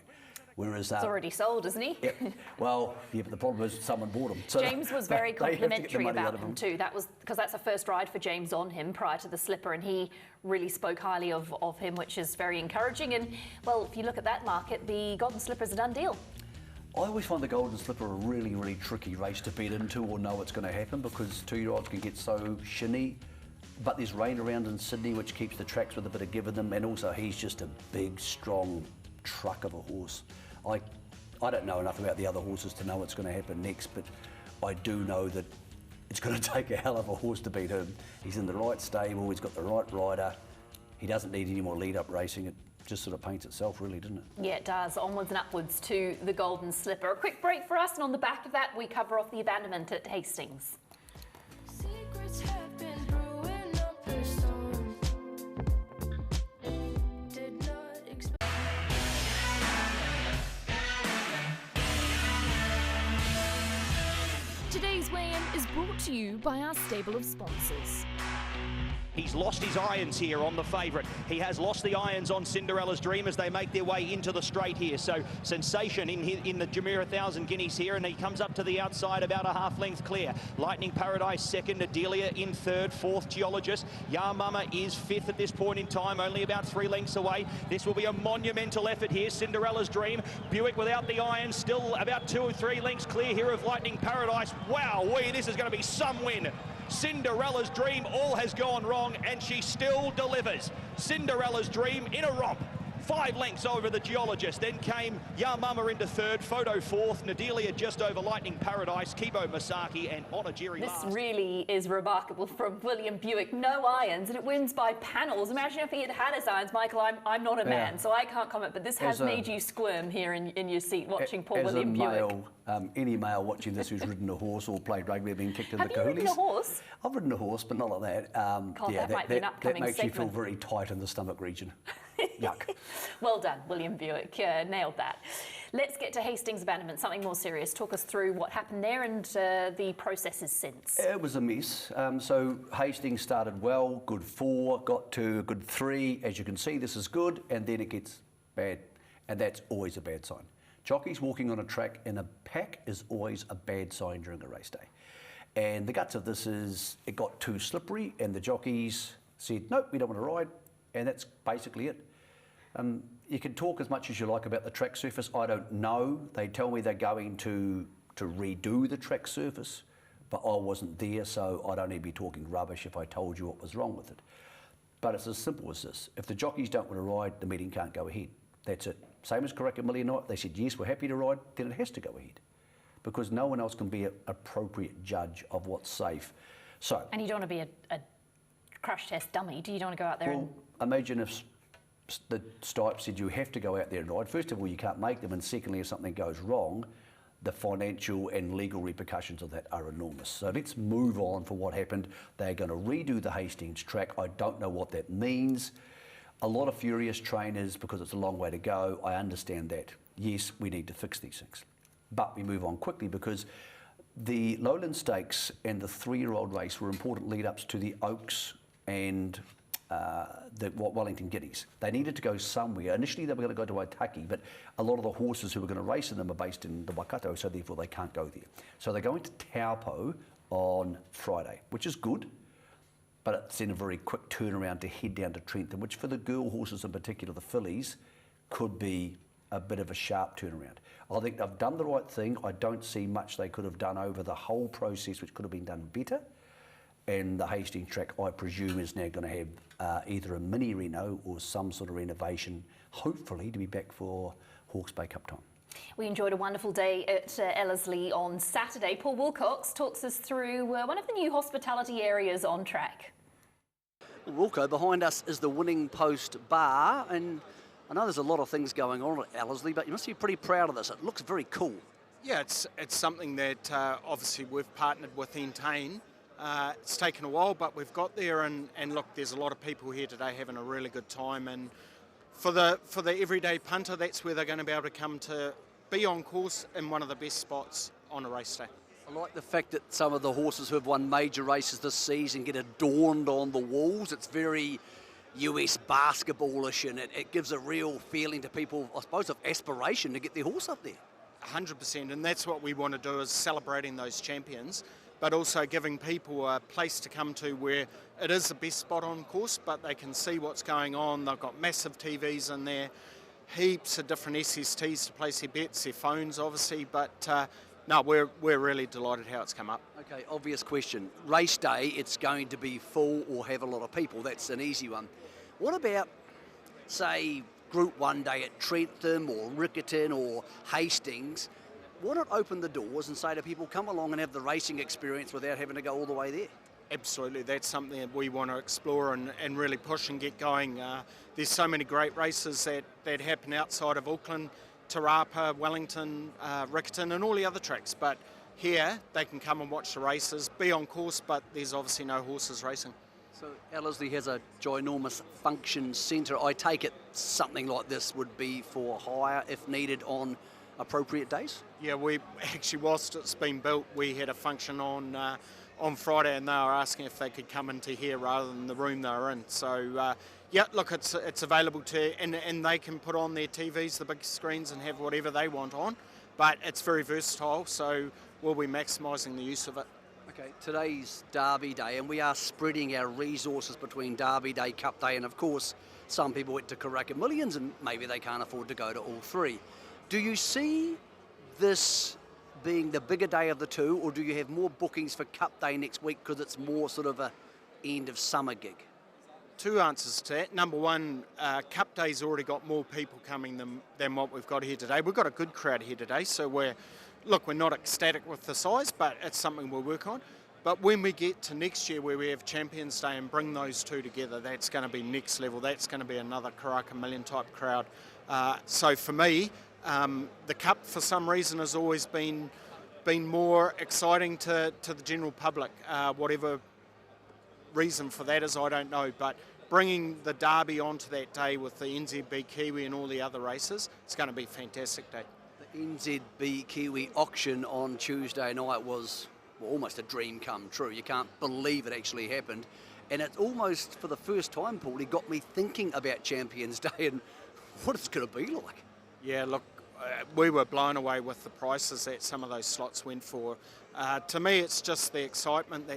Whereas, it's already sold, isn't he? Yeah. Well, yeah, but the problem is someone bought him. So James was very complimentary about him too. That was because that's a first ride for James on him prior to the slipper, and he really spoke highly of him, which is very encouraging. And well, if you look at that market, the Golden Slipper is a done deal. I always find the Golden Slipper a really, really tricky race to bet into or know what's going to happen because 2-year-olds can get so shinny. But there's rain around in Sydney, which keeps the tracks with a bit of give in them, and also he's just a big, strong truck of a horse. I don't know enough about the other horses to know what's going to happen next, but I do know that it's going to take a hell of a horse to beat him. He's in the right stable, he's got the right rider. He doesn't need any more lead-up racing. It just sort of paints itself, really, doesn't it? Yeah, it does. Onwards and upwards to the Golden Slipper. A quick break for us, and on the back of that, we cover off the abandonment at Hastings. Secrets have been brewing up a storm. Did not expect. Today's weigh-in is brought to you by our stable of sponsors. He's lost his irons here on the favourite. He has lost the irons on Cinderella's Dream as they make their way into the straight here. So Sensation in the Jumeirah 1000 guineas here, and he comes up to the outside about a half length clear. Lightning Paradise second, Adelia in third, fourth Geologist. Ya Mama is fifth at this point in time, only about 3 lengths away. This will be a monumental effort here. Cinderella's Dream, Buick without the irons, still about 2 or 3 lengths clear here of Lightning Paradise. Wow, this is going to be some win. Cinderella's Dream, all has gone wrong, and she still delivers. Cinderella's Dream in a romp. 5 lengths over the Geologist. Then came Ya Mama into third, Photo fourth, Nadelia just over Lightning Paradise, Kibo Masaki and Onagiri last. This really is remarkable from William Buick. No irons, and it wins by panels. Imagine if he had had his irons. Michael, I'm not a man, so I can't comment, but this has made you squirm here in your seat watching poor William Buick. Any male watching this who's ridden a horse or played rugby have been kicked in the coolies. Have you ridden a horse? I've ridden a horse, but not like that. That might be an upcoming that makes segment. you feel very tight in the stomach region. Yuck. Well done, William Buick. Nailed that. Let's get to Hastings abandonment, something more serious. Talk us through what happened there and the processes since. It was a mess. So Hastings started well, good 4, got to a good 3. As you can see, this is good, and then it gets bad, and that's always a bad sign. Jockeys walking on a track in a pack is always a bad sign during a race day. And the guts of this is it got too slippery, and the jockeys said, nope, we don't want to ride, and that's basically it. You can talk as much as you like about the track surface. I don't know. They tell me they're going to redo the track surface, but I wasn't there, so I'd only be talking rubbish if I told you what was wrong with it. But it's as simple as this. If the jockeys don't want to ride, the meeting can't go ahead. That's it. Same as Karaka Millie Night. They said, yes, we're happy to ride, then it has to go ahead. Because no one else can be an appropriate judge of what's safe. So, and you don't want to be a crash test dummy, do you? Don't want to go out there and... Imagine if the Stipe said you have to go out there and ride. First of all, you can't make them, and secondly, if something goes wrong, the financial and legal repercussions of that are enormous. So let's move on for what happened. They're going to redo the Hastings track. I don't know what that means. A lot of furious trainers, because it's a long way to go, I understand that. Yes, we need to fix these things. But we move on quickly because the Lowland Stakes and the 3-year-old race were important lead-ups to the Oaks and the Wellington Guineas. They needed to go somewhere. Initially they were going to go to Waitaki, but a lot of the horses who were going to race in them are based in the Waikato, so therefore they can't go there. So they're going to Taupo on Friday, which is good, but it's in a very quick turnaround to head down to Trentham, which for the girl horses in particular, the fillies, could be a bit of a sharp turnaround. I think they've done the right thing. I don't see much they could have done over the whole process, which could have been done better. And the Hastings track, I presume, is now going to have either a mini Reno or some sort of renovation, hopefully to be back for Hawke's Bay Cup time. We enjoyed a wonderful day at Ellerslie on Saturday. Paul Wilcox talks us through one of the new hospitality areas on track. Wilco, behind us is the Winning Post Bar, and I know there's a lot of things going on at Ellerslie, but you must be pretty proud of this. It looks very cool. Yeah, it's something that obviously we've partnered with Entain. It's taken a while, but we've got there, and look, there's a lot of people here today having a really good time, and for the everyday punter, that's where they're going to be able to come to be on course in one of the best spots on a race day. I like the fact that some of the horses who have won major races this season get adorned on the walls. It's very US basketballish, and it gives a real feeling to people, I suppose, of aspiration to get their horse up there. 100%, and that's what we want to do, is celebrating those champions, but also giving people a place to come to where it is the best spot on course, but they can see what's going on. They've got massive TVs in there, heaps of different SSTs to place their bets, their phones obviously, but no, we're really delighted how it's come up. Okay, obvious question. Race day, it's going to be full or have a lot of people. That's an easy one. What about, say, Group 1 day at Trentham or Riccarton or Hastings? Why not open the doors and say to people, come along and have the racing experience without having to go all the way there? Absolutely, that's something that we want to explore and really push and get going. There's so many great races that happen outside of Auckland, Te Rapa, Wellington, Riccarton and all the other tracks, but here they can come and watch the races, be on course, but there's obviously no horses racing. So Ellerslie has a ginormous function centre. I take it something like this would be for hire if needed on appropriate days? Yeah, we actually, whilst it's been built, we had a function on Friday, and they were asking if they could come into here rather than the room they were in. So, yeah, look, it's available to, and they can put on their TVs, the big screens, and have whatever they want on. But it's very versatile, so we'll be maximising the use of it. Okay, today's Derby Day, and we are spreading our resources between Derby Day, Cup Day, and of course, some people went to Karaka Millions, and maybe they can't afford to go to all three. Do you see this being the bigger day of the two, or do you have more bookings for Cup Day next week because it's more sort of a end of summer gig? Two answers to that. Number one, Cup Day's already got more people coming than what we've got here today. We've got a good crowd here today, so we're not ecstatic with the size, but it's something we'll work on. But when we get to next year where we have Champions Day and bring those two together, that's going to be next level. That's going to be another Karaka Million type crowd. So for me, the Cup for some reason has always been more exciting to the general public. Whatever reason for that is, I don't know, but bringing the Derby onto that day with the NZB Kiwi and all the other races, it's going to be a fantastic day. The NZB Kiwi auction on Tuesday night was almost a dream come true. You can't believe it actually happened. And it almost, for the first time, Paul, it got me thinking about Champions Day and what it's going to be like. Yeah, look, we were blown away with the prices that some of those slots went for. To me, it's just the excitement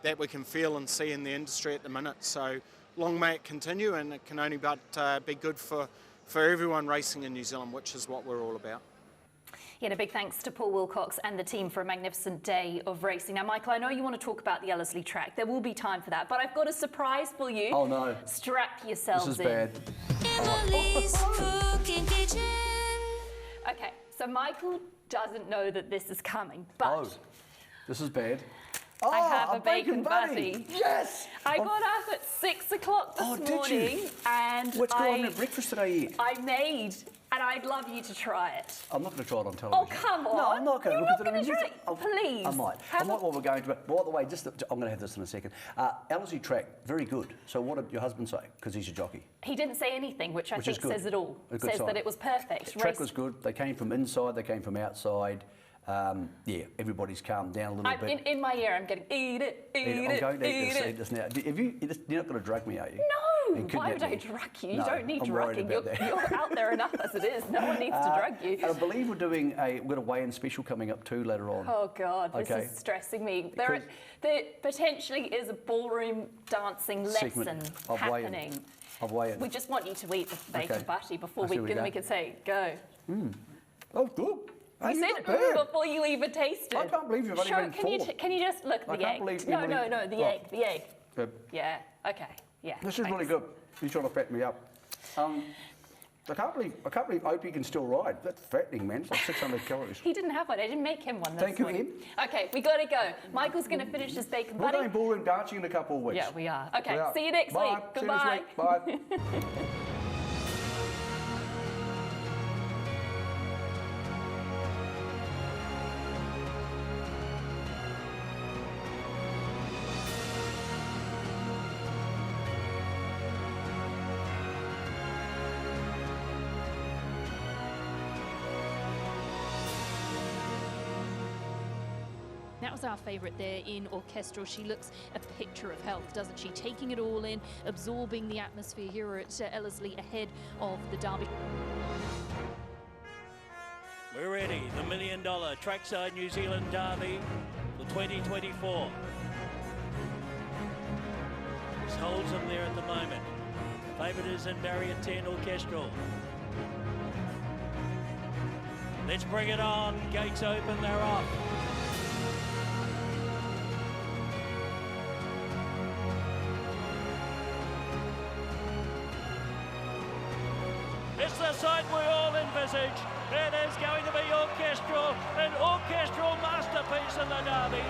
that we can feel and see in the industry at the minute. So long may it continue, and it can only but be good for everyone racing in New Zealand, which is what we're all about. Yeah, and a big thanks to Paul Wilcox and the team for a magnificent day of racing. Now, Michael, I know you want to talk about the Ellerslie track. There will be time for that, but I've got a surprise for you. Oh, no. Strap yourselves This is in. bad. Okay, so Michael doesn't know that this is coming, but Oh, this is bad. I have a bacon butty. Yes! I got up at 6 o'clock this morning, and What's going on at breakfast today yet? I made, and I'd love you to try it. I'm not going to try it on television. Oh, come on. No, I'm not going to. You're not going to try it. Please. I might. I might while we're going to. By the way, I'm going to have this in a second. Ellerslie track, very good. So what did your husband say? Because he's a jockey. He didn't say anything, which I think says it all. A good Says sign. that it was perfect. The track was good. They came from inside. They came from outside. Yeah, everybody's calmed down a little bit. In my ear, I'm getting eat it. I'm going to eat this now. You're not going to drag me, are you? No, why would I drag you? You No, don't need I'm drugging. worried about that. You're out there enough as it is. No one needs to drug you. And I believe we've got a weigh-in special coming up too later on. Oh God, this Okay. is stressing me. There potentially is a ballroom dancing lesson of happening. weigh-in. We just want you to eat the bacon Okay. butty before I see we where we can. go. We can say go. Oh, good. We Hey, said you're not bad. before you even tasted. I can't believe you've only been Can you just look at I the can't egg? believe No, you've no, only- no, the Oh. egg, the egg. Good. Yeah. Okay. Yeah. This is really thanks. good. You're trying to fat me up. I can't believe Opie can still ride. That's fattening, man. It's like 600 calories. He didn't have one. I didn't make him one. Thank you, morning. Okay, we got to go. Michael's going to finish his bacon We're butty. going ballroom dancing in a couple of weeks. Yeah, we are. Okay, We are. see you next Bye. week. See you Goodbye. next week. Bye. That was our favourite there in Orchestral. She looks a picture of health, doesn't she? Taking it all in, absorbing the atmosphere here at Ellerslie ahead of the Derby. We're ready. The $1 million Trackside New Zealand Derby for 2024. This holds them there at the moment. Favourite is in barrier 10, Orchestral. Let's bring it on. Gates open, they're off. It's the sight we all envisage. It is going to be Orchestral, an orchestral masterpiece in the Derby.